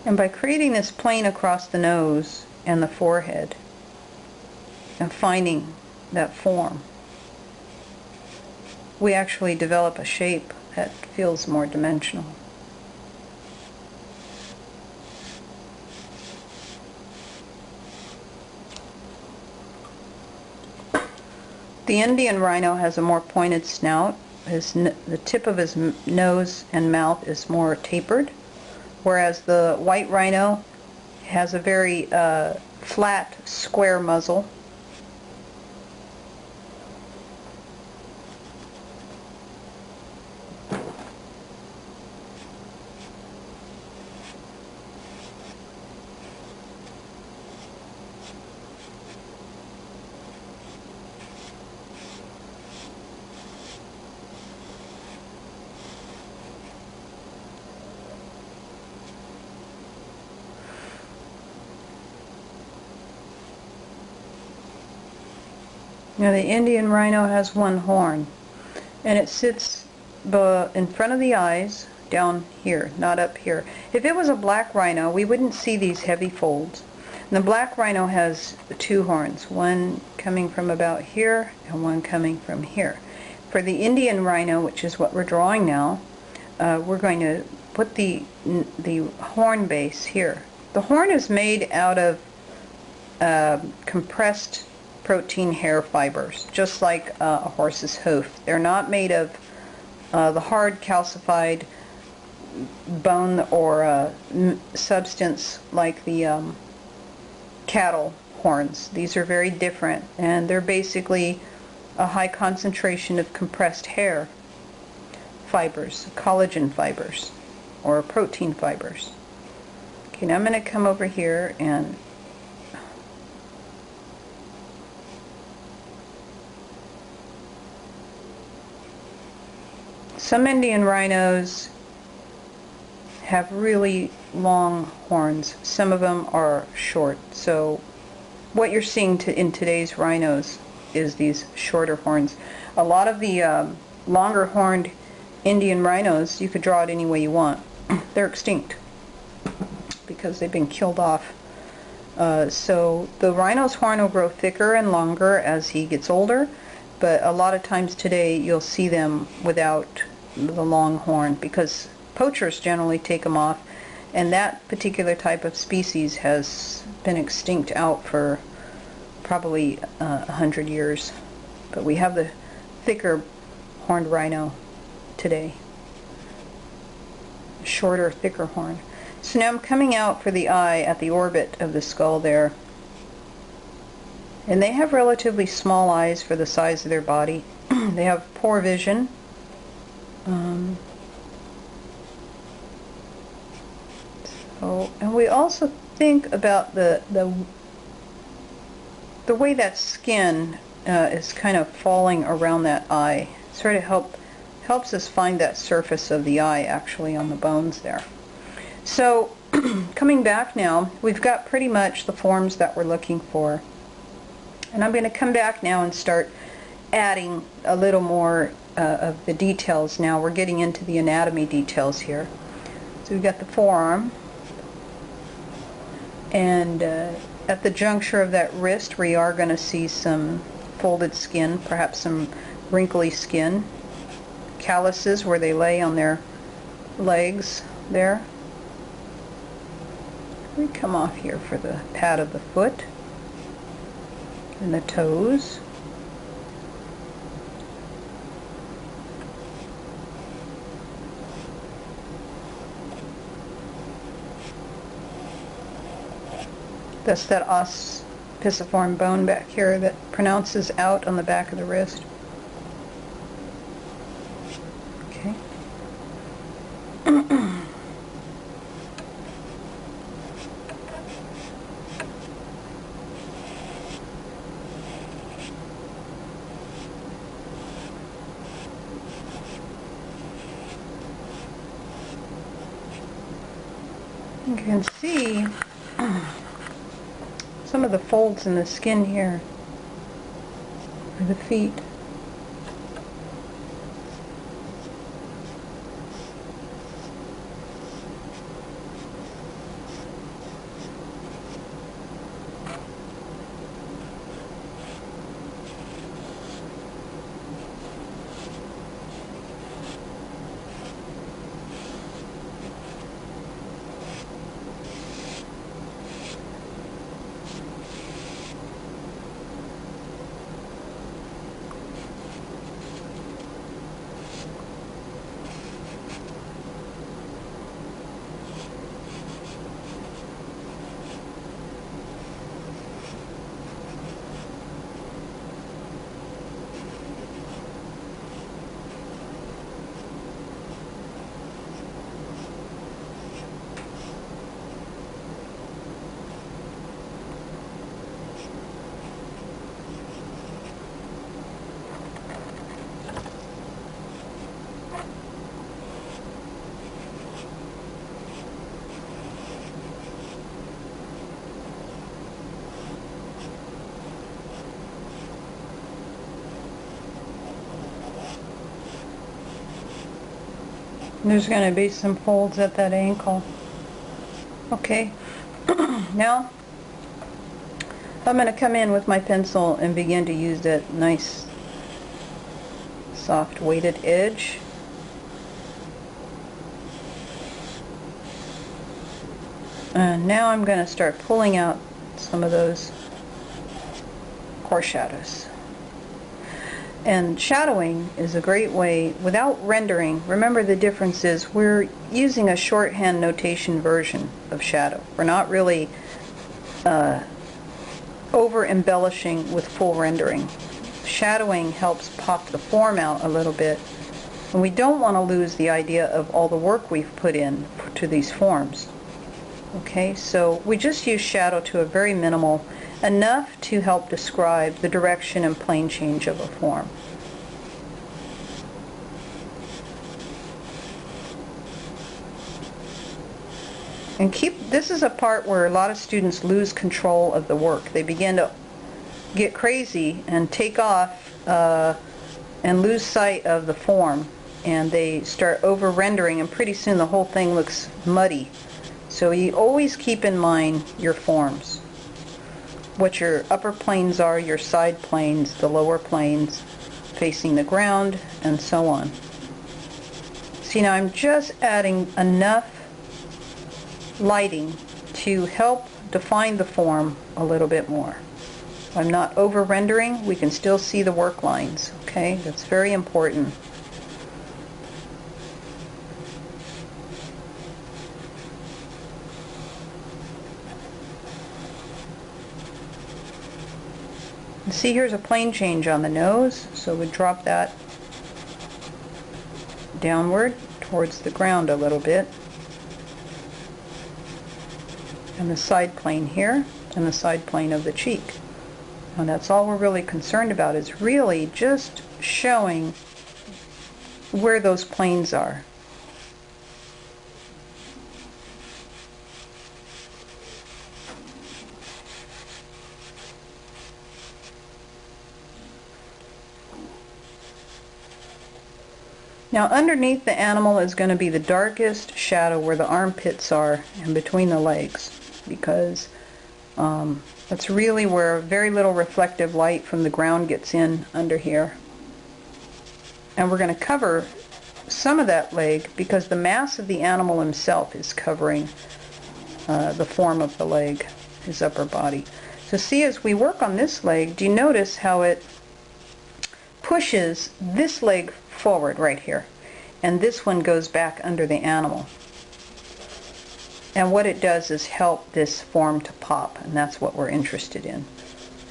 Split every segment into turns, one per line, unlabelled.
And by creating this plane across the nose and the forehead and finding that form, we actually develop a shape that feels more dimensional. The Indian rhino has a more pointed snout. The tip of his nose and mouth is more tapered, whereas the white rhino has a very flat, square muzzle. Now the Indian rhino has one horn, and it sits in front of the eyes, down here, not up here. If it was a black rhino, we wouldn't see these heavy folds. And the black rhino has two horns, one coming from about here and one coming from here. For the Indian rhino, which is what we're drawing now, we're going to put the horn base here. The horn is made out of compressed protein hair fibers, just like a horse's hoof. They're not made of the hard calcified bone or substance like the cattle horns. These are very different, and they're basically a high concentration of compressed hair fibers, collagen fibers, or protein fibers. Okay, now I'm going to come over here and some Indian rhinos have really long horns. Some of them are short. So what you're seeing in today's rhinos is these shorter horns. A lot of the longer horned Indian rhinos, you could draw it any way you want. They're extinct because they've been killed off. So the rhino's horn will grow thicker and longer as he gets older, but a lot of times today you'll see them without the long horn because poachers generally take them off, and that particular type of species has been extinct out for probably 100 years. But we have the thicker horned rhino today. Shorter, thicker horn. So now I'm coming out for the eye at the orbit of the skull there. And they have relatively small eyes for the size of their body. They have poor vision. And we also think about the way that skin is kind of falling around that eye. Sort of helps us find that surface of the eye actually on the bones there. So coming back now, we've got pretty much the forms that we're looking for. And I'm going to come back now and start adding a little more of the details now. We're getting into the anatomy details here. So we've got the forearm, and at the juncture of that wrist we are going to see some folded skin, perhaps some wrinkly skin, calluses where they lay on their legs there. We come off here for the pad of the foot and the toes. That's that os pisiform bone back here that pronounces out on the back of the wrist. Okay. You can see some of the folds in the skin here for the feet. There's going to be some folds at that ankle. Okay, now I'm going to come in with my pencil and begin to use that nice soft weighted edge. And now I'm going to start pulling out some of those core shadows. And shadowing is a great way, without rendering. Remember, the difference is we're using a shorthand notation version of shadow. We're not really over embellishing with full rendering. Shadowing helps pop the form out a little bit, and we don't want to lose the idea of all the work we've put in to these forms. Okay, so we just use shadow to a very minimal, enough to help describe the direction and plane change of a form. And this is a part where a lot of students lose control of the work. They begin to get crazy and take off and lose sight of the form, and they start over rendering, and pretty soon the whole thing looks muddy. So you always keep in mind your forms, what your upper planes are, your side planes, the lower planes facing the ground, and so on. See, now I'm just adding enough lighting to help define the form a little bit more. I'm not over rendering. We can still see the work lines. Okay, that's very important. See, here's a plane change on the nose, so we drop that downward towards the ground a little bit. And the side plane here, and the side plane of the cheek. And that's all we're really concerned about, is really just showing where those planes are. Now underneath the animal is going to be the darkest shadow where the armpits are and between the legs, because that's really where very little reflective light from the ground gets in under here. And we're going to cover some of that leg because the mass of the animal himself is covering the form of the leg, his upper body. So see, as we work on this leg, do you notice how it pushes this leg forward right here, and this one goes back under the animal? And what it does is help this form to pop, and that's what we're interested in.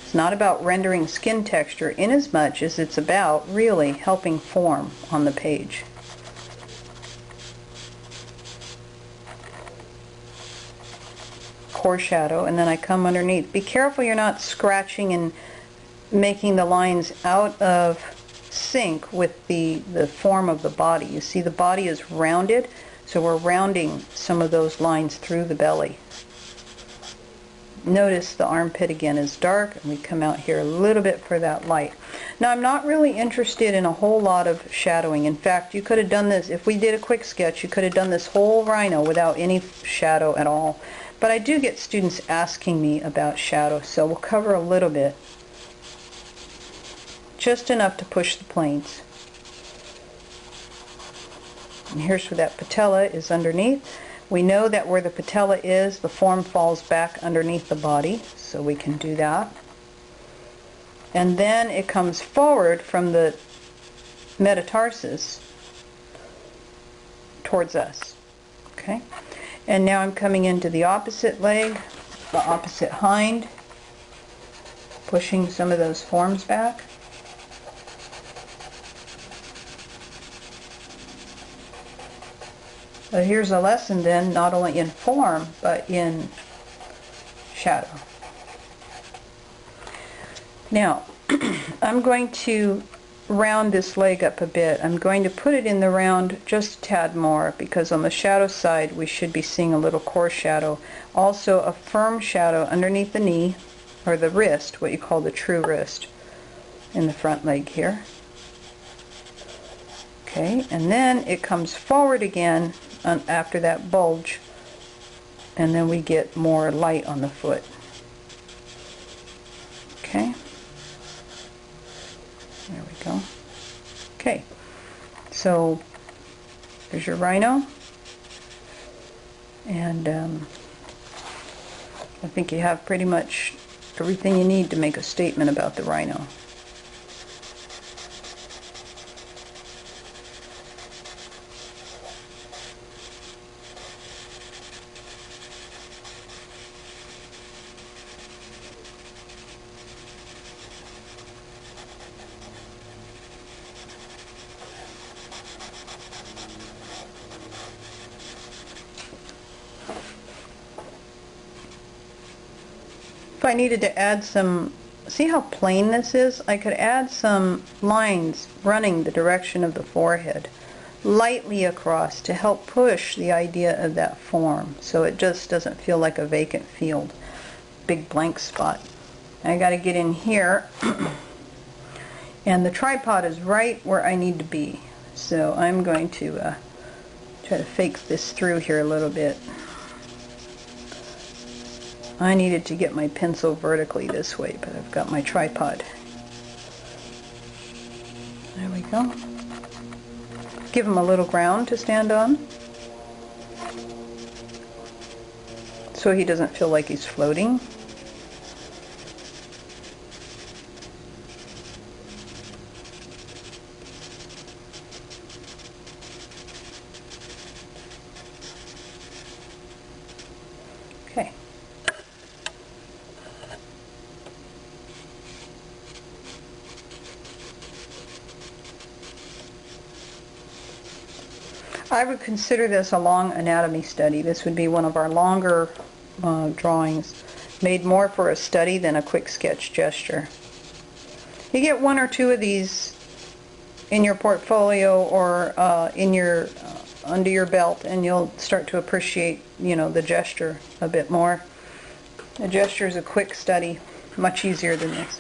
It's not about rendering skin texture in as much as it's about really helping form on the page. Core shadow, and then I come underneath. Be careful you're not scratching and making the lines out of sync with the form of the body. You see, the body is rounded, so we're rounding some of those lines through the belly. Notice the armpit again is dark, and we come out here a little bit for that light. Now, I'm not really interested in a whole lot of shadowing. In fact, you could have done this, if we did a quick sketch, you could have done this whole rhino without any shadow at all. But I do get students asking me about shadow, so we'll cover a little bit. Just enough to push the planes. And here's where that patella is underneath. We know that where the patella is, the form falls back underneath the body, so we can do that. And then it comes forward from the metatarsus towards us. Okay? And now I'm coming into the opposite leg, the opposite hind, pushing some of those forms back. So here's a lesson then, not only in form, but in shadow. Now, I'm going to round this leg up a bit. I'm going to put it in the round just a tad more, because on the shadow side we should be seeing a little core shadow. Also a firm shadow underneath the knee, or the wrist, what you call the true wrist, in the front leg here. Okay, and then it comes forward again after that bulge, and then we get more light on the foot. Okay, there we go. Okay, so there's your rhino, and I think you have pretty much everything you need to make a statement about the rhino. If I needed to add some, see how plain this is? I could add some lines running the direction of the forehead lightly across to help push the idea of that form, so it just doesn't feel like a vacant field, big blank spot. I got to get in here and the tripod is right where I need to be, so I'm going to try to fake this through here a little bit. I needed to get my pencil vertically this way, but I've got my tripod. There we go. Give him a little ground to stand on, so he doesn't feel like he's floating. Okay. I would consider this a long anatomy study. This would be one of our longer drawings, made more for a study than a quick sketch gesture. You get one or two of these in your portfolio or in your under your belt, and you'll start to appreciate, the gesture a bit more. The gesture is a quick study, much easier than this.